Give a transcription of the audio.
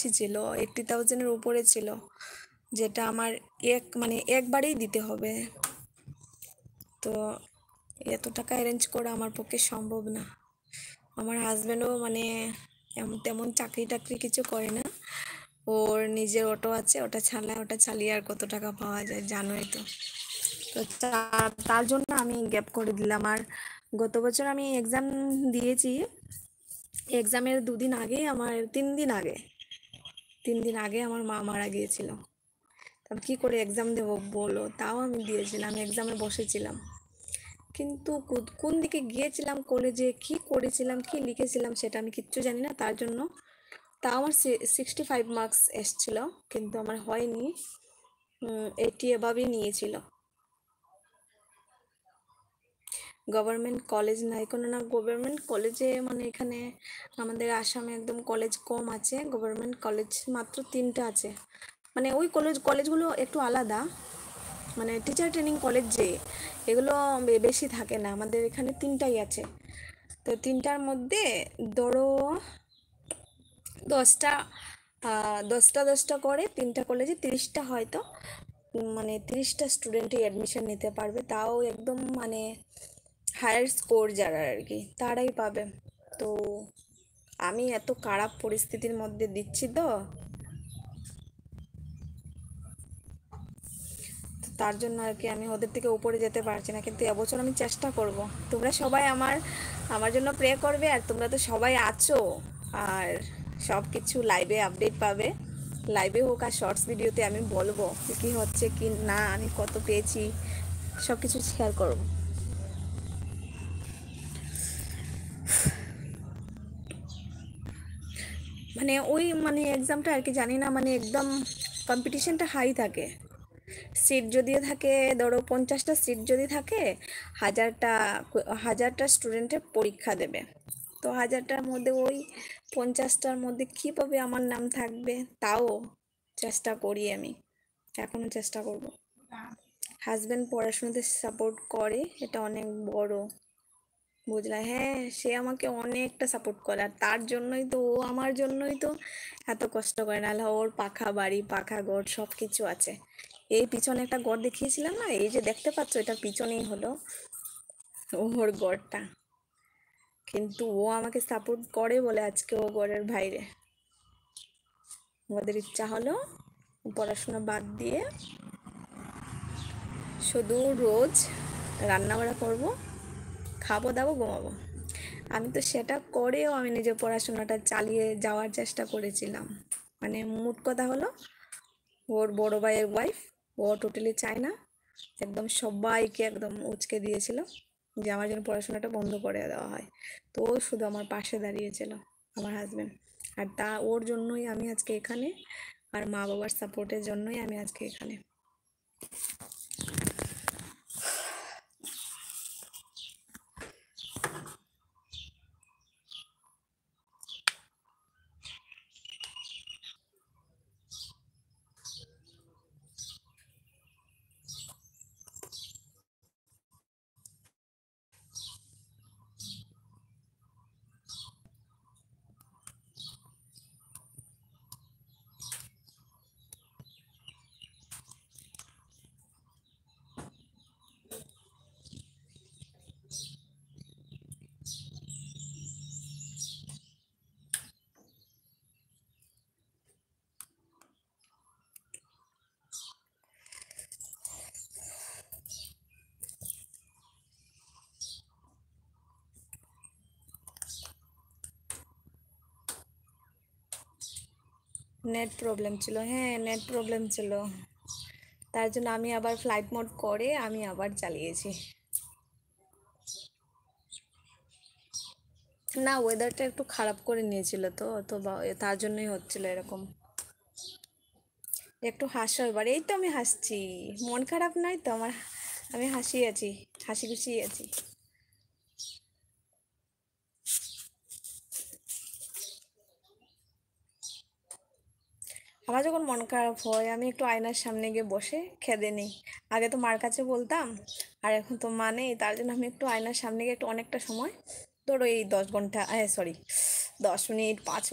বেশি ছিল, 80,000-এর উপরে ছিল, যেটা আমার একবারেই দিতে হবে। তো এত টাকা অ্যারেঞ্জ করা আমার পক্ষে সম্ভব না। আমার হাজব্যান্ডও তেমন চাকরি টাকরি কিছু করে না, ওর নিজের অটো আছে, ওটা চালিয়ে আর কত টাকা পাওয়া যায় জানোই তো। তো তার জন্য আমি গ্যাপ করে দিলাম। আর গত বছর আমি এক্সাম দিয়েছি, এক্সামের 2 দিন আগে আমার 3 দিন আগে আমার মা মারা গিয়েছিল। তবে কি করে এক্সাম দেবো বলো, তাও আমি দিয়েছিলাম, এক্সামে বসেছিলাম। কিন্তু কোন দিকে গিয়েছিলাম, কলেজে কি করেছিলাম, কি লিখেছিলাম সেটা আমি কিচ্ছু জানি না। তার জন্য তাও আমার 65 মার্কস এসছিল, কিন্তু আমার হয়নি, 80 এভাবেই নিয়েছিল। গভর্নমেন্ট কলেজ নাই কোনো না, গভর্নমেন্ট কলেজে এখানে আমাদের আসামে একদম কলেজ কম আছে, গভর্নমেন্ট কলেজ মাত্র 3টা আছে। ওই কলেজগুলো একটু আলাদা, টিচার ট্রেনিং কলেজ যে, এগুলো বেশি থাকে না, আমাদের এখানে 3টাই আছে। তো 3টার মধ্যে ধরো 10টা 10টা করে 3টা কলেজে 30টা হয়তো, 30টা স্টুডেন্টই অ্যাডমিশন নিতে পারবে, তাও একদম হায়ার স্কোর যারা আর কি তারাই পাবে। তো আমি এত খারাপ পরিস্থিতির মধ্যে দিচ্ছি, তো তার জন্য আর কি আমি ওদের থেকে উপরে যেতে পারছি না। কিন্তু এবছর আমি চেষ্টা করব। তোমরা সবাই আমার জন্য প্রে করবে, আর তোমরা তো সবাই আছো, আর সব কিছু লাইভে আপডেট পাবে, লাইভে হোক আর শর্টস ভিডিওতে আমি বলবো কি হচ্ছে কি না, আমি কত পেয়েছি, সব কিছু শেয়ার করবো। ওই এক্সামটা আর কি জানি না, একদম কম্পিটিশনটা হাই থাকে। সিট যদি থাকে ধরো 50টা সিট যদি থাকে, 1000টা স্টুডেন্টের পরীক্ষা দেবে। তো 1000টার মধ্যে ওই 50টার মধ্যে কীভাবে আমার নাম থাকবে, তাও চেষ্টা করি, আমি এখনো চেষ্টা করব। হাজব্যান্ড পড়াশোনাতে সাপোর্ট করে, এটা অনেক বড়, বুঝলা? হ্যাঁ, সে আমাকে অনেকটা সাপোর্ট করে, আর তার জন্যই তো আমার জন্যই তো এত কষ্ট করে, নাহলে ওর পাখা বাড়ি পাখা ঘর সব কিছু আছে। এই পিছনে একটা ঘর দেখিয়েছিলাম না, এই যে দেখতে পাচ্ছ, এটার পিছনেই হলো ওর ঘরটা। কিন্তু ও আমাকে সাপোর্ট করে বলে আজকে ও ঘরের বাইরে। আমাদের ইচ্ছা হলো পড়াশোনা বাদ দিয়ে শুধু রোজ রান্নাবাড়া করব, খাবো দাবো, ঘুমাবো। আমি তো সেটা করেও আমি নিজের পড়াশোনাটা চালিয়ে যাওয়ার চেষ্টা করেছিলাম। মোট কথা হলো, ওর বড় ভাইয়ের ওয়াইফ, ও টোটালি চায় না, একদম সবাইকে একদম উচকে দিয়েছিল যে আমার জন্য পড়াশোনাটা বন্ধ করে দেওয়া হয়। তো ও শুধু আমার পাশে দাঁড়িয়েছিল, আমার হাজব্যান্ড। আর ওর জন্যই আমি আজকে এখানে, আর মা বাবার সাপোর্টের জন্যই আমি আজকে এখানে। নেট প্রবলেম ছিল, হ্যাঁ নেট প্রবলেম ছিল, তার জন্য আমি আবার ফ্লাইট মোড করে আমি আবার চালিয়েছি। না, ওয়েদারটা একটু খারাপ করে নিয়েছিল, তো তো তার জন্যই হচ্ছিল এরকম। একটু হাসো এবার, এই তো আমি হাসছি, মন খারাপ নাই তো আমার, আমি হাসি আছি, হাসি খুশি আছি। আমার যখন মন খারাপ হয় আমি একটু আয়নার সামনে গিয়ে বসে খেদে নিই। আগে তো মার কাছে বলতাম, আর এখন তো মা নেই, তার জন্য আমি একটু আয়নার সামনে গিয়ে একটু অনেকটা সময়, ধরো এই 10 ঘন্টা, সরি 10 মিনিট 5 মিনিট